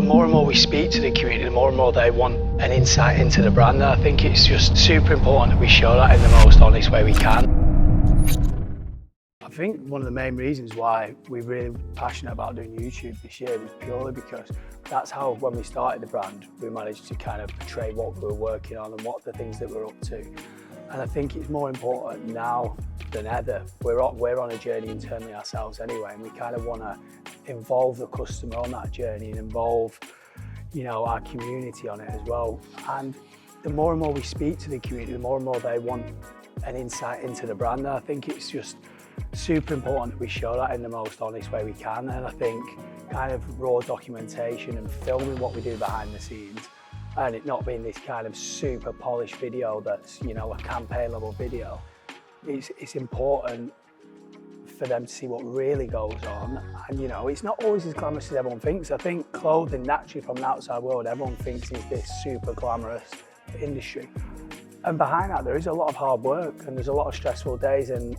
more and more we speak to the community, the more and more they want an insight into the brand. And I think it's just super important that we show that in the most honest way we can. I think one of the main reasons why we're really passionate about doing YouTube this year was purely because that's how, when we started the brand, we managed to kind of portray what we were working on and what the things that we're up to. And I think it's more important now than ever. We're on a journey internally ourselves anyway, and we kind of want to involve the customer on that journey and involve, you know, our community on it as well. And the more and more we speak to the community, the more and more they want an insight into the brand. And I think it's just super important that we show that in the most honest way we can. And I think kind of raw documentation and filming what we do behind the scenes, and it not being this kind of super polished video that's, you know, a campaign level video, it's important for them to see what really goes on. And you know, it's not always as glamorous as everyone thinks. I think clothing naturally from the outside world, everyone thinks is this super glamorous industry. And behind that, there is a lot of hard work and there's a lot of stressful days and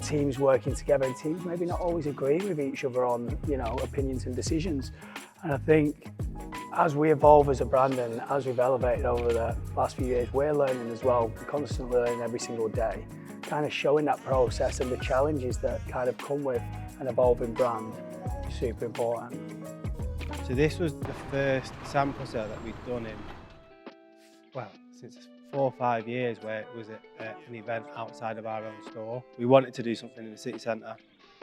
teams working together, and teams maybe not always agreeing with each other on, you know, opinions and decisions. And I think as we evolve as a brand and as we've elevated over the last few years, we're learning as well, constantly learning every single day, kind of showing that process and the challenges that kind of come with an evolving brand is super important. So this was the first sample sale that we'd done in, well, since 4 or 5 years, where it was an event outside of our own store. We wanted to do something in the city centre.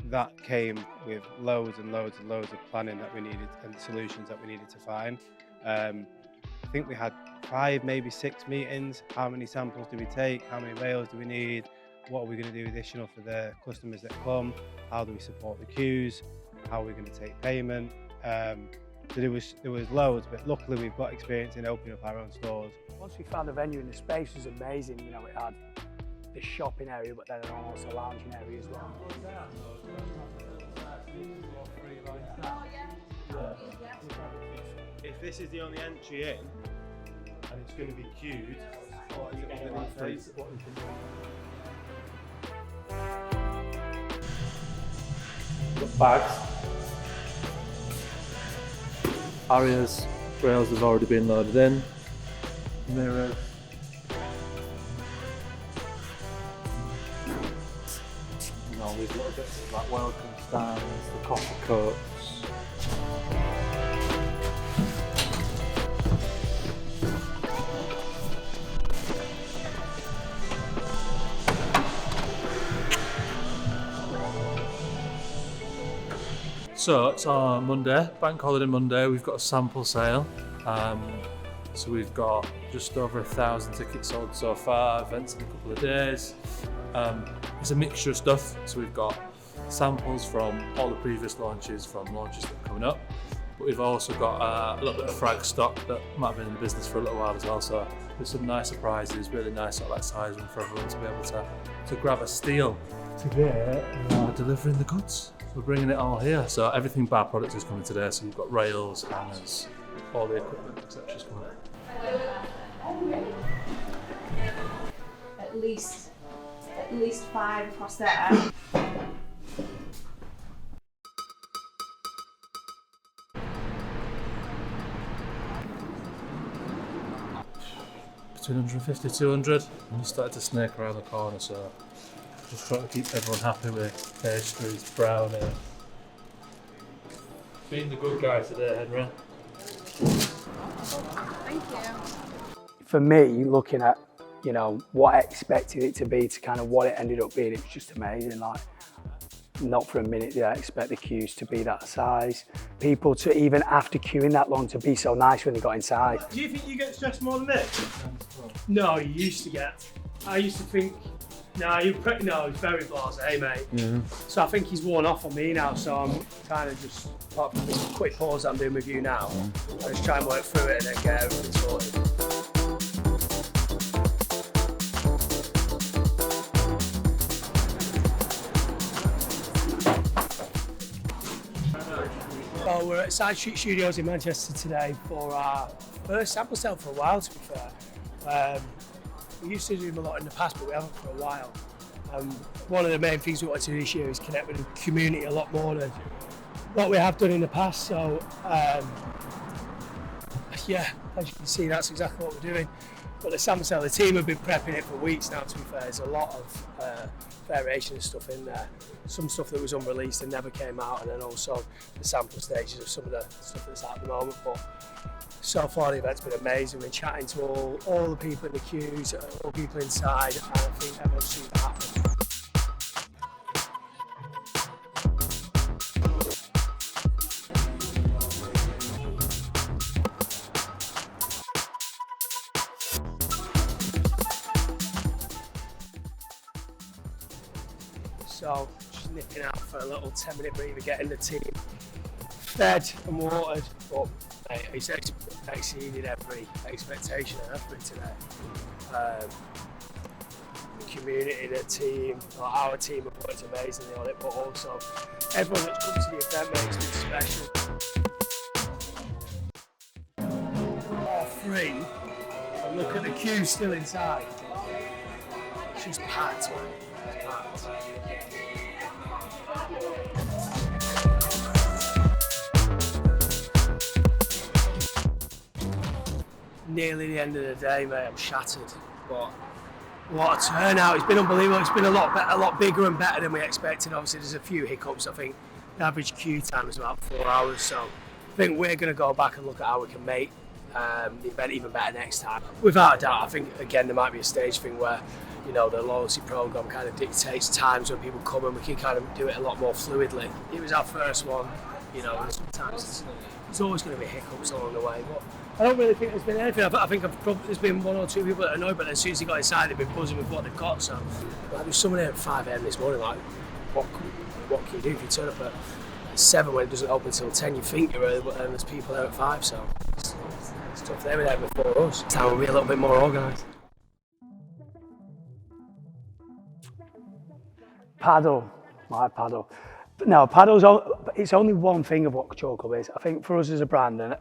That came with loads and loads and loads of planning that we needed and solutions that we needed to find. I think we had 5, maybe 6 meetings. How many samples do we take? How many rails do we need? What are we going to do additional for the customers that come? How do we support the queues? How are we going to take payment? So there was loads, but luckily we've got experience in opening up our own stores. Once we found the venue and the space was amazing, you know, it had the shopping area, but then also a lounging area as well. If this is the only entry in, and it's going to be queued, got bags. Barriers, rails have already been loaded in. Mirrors. And all these little bits of like welcome stands, the coffee cups. So it's on Monday, bank holiday Monday, we've got a sample sale. So we've got just over 1,000 tickets sold so far, events in a couple of days. It's a mixture of stuff, so we've got samples from all the previous launches, from launches that are coming up, but we've also got a little bit of frag stock that might have been in the business for a little while as well, so there's some nice surprises, really nice sort of like sizing for everyone to be able to grab a steal. Today we are delivering the goods. We're bringing it all here, so everything bar product is coming today, so you've got rails, hangers, all the equipment, etc. is coming. At least 5 across there. Between 150 200, and we started to snake around the corner, so just trying to keep everyone happy with pastries, brownie. Being the good guy today, Henry. Thank you. For me, looking at, you know, what I expected it to be to kind of what it ended up being, it was just amazing. Like, not for a minute did I expect the queues to be that size. People to, even after queuing that long, to be so nice when they got inside. Do you think you get stressed more than me? No, you used to get. I used to think, no, it's very blasé, mate. Yeah. So I think he's worn off on me now, so I'm kind of just, apart from this quick pause that I'm doing with you now, I just try and work through it and then get everything sorted. Well, we're at Side Street Studios in Manchester today for our first sample sale for a while, to be fair. We used to do them a lot in the past, but we haven't for a while. One of the main things we want to do this year is connect with the community a lot more than what we have done in the past. So Yeah, as you can see, that's exactly what we're doing. But the sample cell, the team have been prepping it for weeks now, to be fair. There's a lot of variation of stuff in there. Some stuff that was unreleased and never came out, and then also the sample stages of some of the stuff that's out at the moment. But so far the event's been amazing. We've been chatting to all the people in the queues, all the people inside, and I think everyone's super happy. So just nipping out for a little 10-minute breather, getting the team fed and watered. But mate, it's exceeded every expectation I had for it today. The community, the team, our team have worked amazingly on it, but also everyone that's come to the event makes it special. All three, and look at the queue still inside. It's just packed, man. It's packed. Nearly the end of the day, mate. I'm shattered. But what a turnout! It's been unbelievable. It's been a lot bigger and better than we expected. Obviously, there's a few hiccups. I think the average queue time is about 4 hours. So I think we're going to go back and look at how we can make the event even better next time. Without a doubt, I think again there might be a stage thing where, you know, the loyalty program kind of dictates times when people come and we can kind of do it a lot more fluidly. It was our first one, you know, and sometimes there's always going to be hiccups along the way. But I don't really think there's been anything. I think there's been 1 or 2 people that are annoyed, but as soon as they got inside, they've been buzzing with what they've got. So, like, there was someone here at 5 a.m. this morning, like, what can you do if you turn up at 7 when it doesn't open until 10? You think you're early, but then there's people there at 5, so it's tough. They were there before us. This time we'll be a little bit more organised. Padel, my Padel. But no, it's only one thing of what Couture Club is. I think for us as a brand and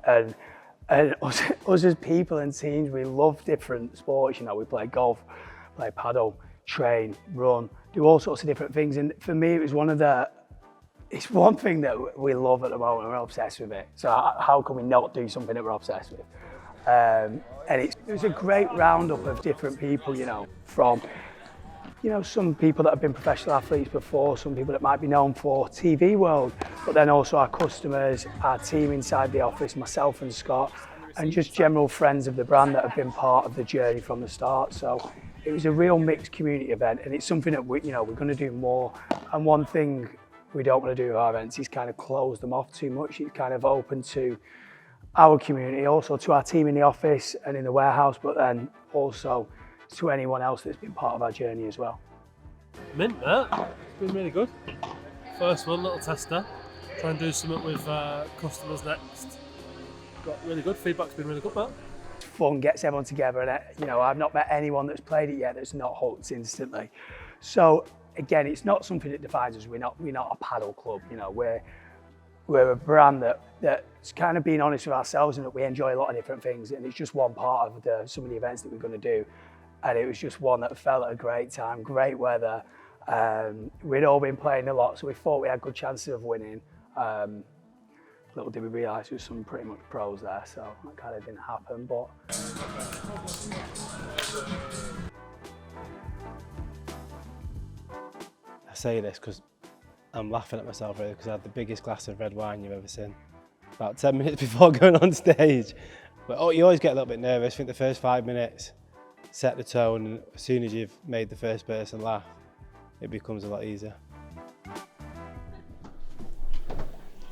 us as people and teams, we love different sports. You know, we play golf, play paddle, train, run, do all sorts of different things. And for me, it's one thing that we love at the moment. We're obsessed with it. So how can we not do something that we're obsessed with? And it was a great roundup of different people, you know, from, you know, some people that have been professional athletes before, some people that might be known for TV world, but then also our customers, our team inside the office, myself and Scott, and just general friends of the brand that have been part of the journey from the start. So it was a real mixed community event, and it's something that we're going to do more. And one thing we don't want to do with our events is kind of close them off too much. It's kind of open to our community, also to our team in the office and in the warehouse, but then also to anyone else that's been part of our journey as well. Mint, that. It's been really good. First one, little tester. Try and do something with customers next. Got really good. Feedback's been really good, Matt. Fun, gets everyone together, and you know, I've not met anyone that's played it yet that's not hooked instantly. So again, it's not something that defines us. We're not a paddle club. You know, we're a brand that's kind of being honest with ourselves, and that we enjoy a lot of different things, and it's just one part of some of the events that we're going to do. And it was just one that felt at a great time, great weather. We'd all been playing a lot, so we thought we had good chances of winning. Little did we realise there was some pretty much pros there, so that kind of didn't happen. But I say this because I'm laughing at myself really, because I had the biggest glass of red wine you've ever seen about 10 minutes before going on stage. But you always get a little bit nervous. I think the first 5 minutes set the tone, and as soon as you've made the first person laugh, it becomes a lot easier.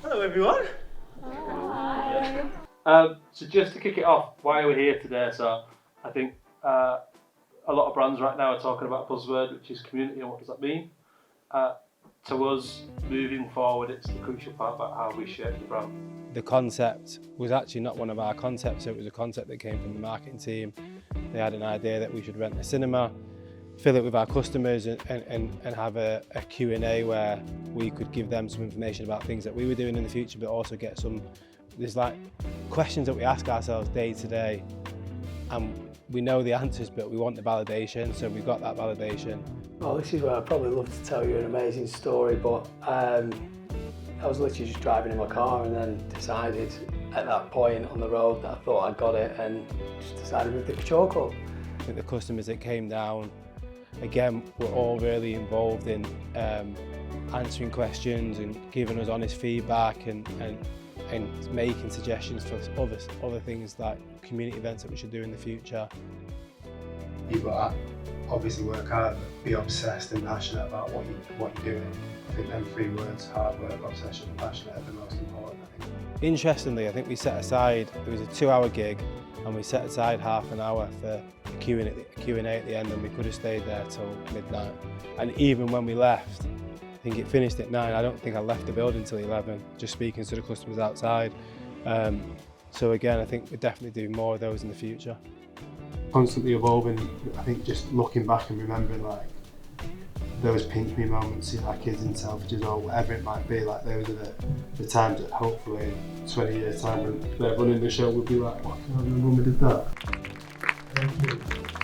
Hello everyone. Hi. So just to kick it off, why we're here today, so I think a lot of brands right now are talking about a buzzword, which is community, and what does that mean? To us, moving forward, it's the crucial part about how we shape the brand. The concept was actually not one of our concepts, it was a concept that came from the marketing team. They had an idea that we should rent a cinema, fill it with our customers and have a Q&A where we could give them some information about things that we were doing in the future, but also get there's like questions that we ask ourselves day to day, and we know the answers, but we want the validation, so we've got that validation. well, this is where I'd probably love to tell you an amazing story, but I was literally just driving in my car and then decided at that point on the road that I thought I got it, and just decided with the Couture Club. I think the customers that came down, again, were all really involved in answering questions and giving us honest feedback and making suggestions for other things like community events that we should do in the future. You've got to obviously work hard, but be obsessed and passionate about what you're doing. I think them three words, hard work, obsession and passionate, are the most important, I think. Interestingly, I think we set aside, it was a 2-hour gig, and we set aside half an hour for the Q&A at the end, and we could have stayed there till midnight. And even when we left, I think it finished at 9. I don't think I left the building till 11, just speaking to the customers outside. So again, I think we'll definitely do more of those in the future. Constantly evolving, I think just looking back and remembering like those pinch me moments, like kids in Selfridges or whatever it might be, like those are the times that hopefully in 20 years time when they're running the show we'll be like, what can I remember when we did that? Thank you.